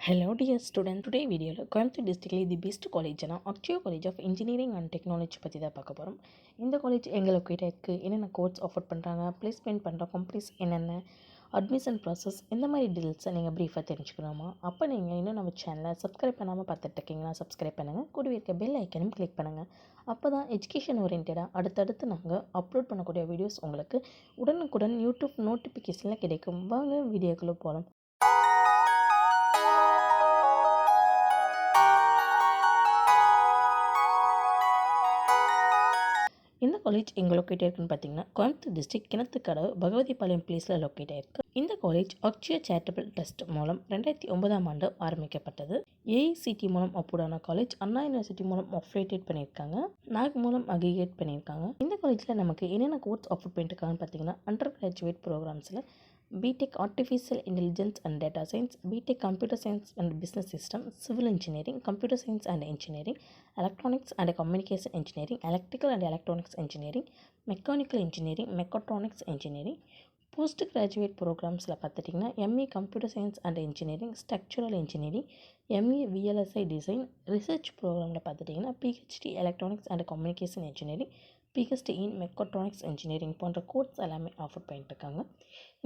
Hello dear student, today video Coimbatore district the best college Akshaya College of Engineering and Technology பற்றி தான் பார்க்க போகிறோம். இந்த college எங்கே லொக்கேட் ஆயிருக்கு, என்னென்ன கோர்ஸ் ஆஃபர் பண்ணுறாங்க, பிளேஸ்மெண்ட் பண்ணுற கம்பெனிஸ் என்னென்ன, அட்மிஷன் ப்ராசஸ் இந்த மாதிரி டீல்ஸை நீங்கள் ப்ரீஃபாக தெரிஞ்சுக்கணுமா? அப்போ நீங்கள் இன்னும் நம்ம சேனலை சப்ஸ்கிரைப் பண்ணாமல் பார்த்துட்டு இருக்கீங்களா? சப்ஸ்கிரைப் பண்ணுங்கள், கூடவே இருக்க பெல் ஐக்கனும் கிளிக் பண்ணுங்கள். அப்போ தான் எஜுகேஷன் ஓரியன்டாக அடுத்தடுத்து நாங்கள் அப்லோட் பண்ணக்கூடிய வீடியோஸ் உங்களுக்கு உடனுக்குடன் யூடியூப் நோட்டிஃபிகேஷனில் கிடைக்கும். வாங்க வீடியோக்குள்ளே போகலாம். இந்த காலேஜ் எங்கே லொக்கேட் ஆயிருக்குன்னு பார்த்தீங்கன்னா கோயம்புத்தூர் டிஸ்ட்ரிக்ட் கிணத்துக்கடவு பகவதிபாளையம் பிளேஸில் லொக்கேட் ஆயிருக்கு. இந்த காலேஜ் அக்ஷயா சேரிட்டபிள் ட்ரஸ்ட் மூலம் 2009ஆம் ஆண்டு ஆரம்பிக்கப்பட்டது. ஏஐசிடி மூலம் அப்ரூவ்டான காலேஜ், அண்ணா யூனிவர்சிட்டி மூலம் அஃபிலியேட் பண்ணியிருக்காங்க, நாக் மூலம் அக்ரிகேட் பண்ணியிருக்காங்க. இந்த காலேஜில் நமக்கு என்னென்ன கோர்ஸ் ஆஃபர் பண்ணியிருக்காங்கன்னு பார்த்தீங்கன்னா அண்டர் கிராஜுவேட் ப்ரோக்ராம்ஸில் BTech Artificial Intelligence and Data Science, BTech Computer Science and Business System, Civil Engineering, Computer Science and Engineering, Electronics and Communication Engineering, Electrical and Electronics Engineering, Mechanical Engineering, Mechatronics Engineering. Post graduate ப்ரோக்ராம்ஸில் பார்த்துட்டிங்கன்னா ME computer science and engineering, structural engineering, ME VLSI design. Research ப்ரோக்ராமில் பார்த்துட்டிங்கன்னா PhD electronics and communication engineering, PhD in mechatronics engineering போன்ற course எல்லாமே offer பண்ணிட்டுருக்காங்க.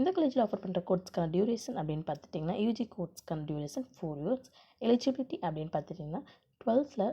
இந்த காலேஜில் offer பண்ணுற கோர்ஸ்க்கான டியூரேஷன் அப்படின்னு பார்த்துட்டிங்கன்னா UG கோர்ஸ்க்கான டியூரேஷன் 4 years. எலிஜிபிலிட்டி அப்படின்னு பார்த்துட்டிங்கன்னா 12th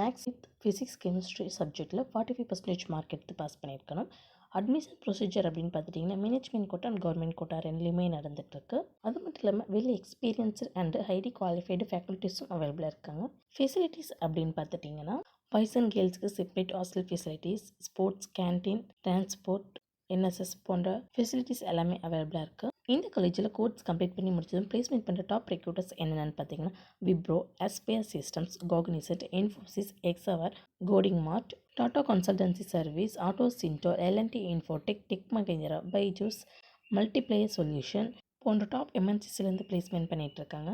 maths with physics chemistry சப்ஜெக்டில் 45% மார்க் எடுத்து பாஸ் பண்ணியிருக்கணும். அட்மிஷன் ப்ரொசீஜர் அப்படின்னு பார்த்துட்டிங்கன்னா management quota and government quota ரெண்டுலேயுமே நடந்துகிட்ருக்கு. அது மட்டும் இல்லாமல் well experienced and highly qualified ஃபேக்கல்ட்டிஸும் அவைலபிளாக இருக்காங்க. ஃபெசிலிட்டிஸ் அப்படின்னு பார்த்துட்டிங்கன்னா பாய்ஸ் அண்ட் கேர்ள்ஸ்க்கு separate hostel facilities, sports, canteen, transport, NSS போன்ற ஃபெசிலிட்டிஸ் எல்லாமே அவைலபிளாக இருக்குது. இந்த காலேஜில் கோர்ஸ் கம்ப்ளீட் பண்ணி முடிச்சதும் பிளேஸ்மெண்ட் பண்ணுற டாப் ரெக்ரூட்டர்ஸ் என்னென்னு பார்த்தீங்கன்னா Wipro, SPS systems, Cognizant, Infosys, எக்ஸவர், coding mart, Tata consultancy service, ஆட்டோ சின்டோ, LNT infotech, tech Mahindra, Byju's, multiplayer solution போன்ற டாப் MNCஸ்லேருந்து பிளேஸ்மெண்ட் பண்ணிகிட்ருக்காங்க.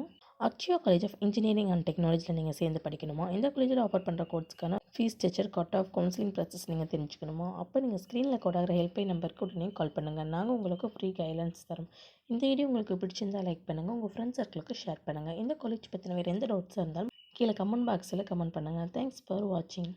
Akshaya college of engineering and டெக்னாலஜியில் நீங்கள் சேர்ந்து படிக்கணுமா? இந்த காலேஜில் ஆஃபர் பண்ணுற கோர்ஸ்க்கான fees structure, cut off, counselling process நீங்கள் தெரிஞ்சுக்கணுமா? அப்போ நீங்கள் ஸ்க்ரீனில் கோடாகிற ஹெல்ப்லைன் நம்பருக்கு உடனே கால் பண்ணுங்கள். நாங்கள் உங்களுக்கு ஃப்ரீ கைட்லைன்ஸ் தரோம். இந்த வீடியோ உங்களுக்கு பிடிச்சிருந்தால் லைக் பண்ணுங்கள், உங்கள் ஃப்ரெண்ட்ஸ் சர்க்கிளுக்கு ஷேர் பண்ணுங்கள். இந்த காலேஜ் பற்றின வேறு எந்த டவுட்ஸாக இருந்தாலும் கீழே கமெண்ட் பாக்ஸில் கமெண்ட் பண்ணுங்கள். தேங்க்ஸ் ஃபார் வாட்சிங்.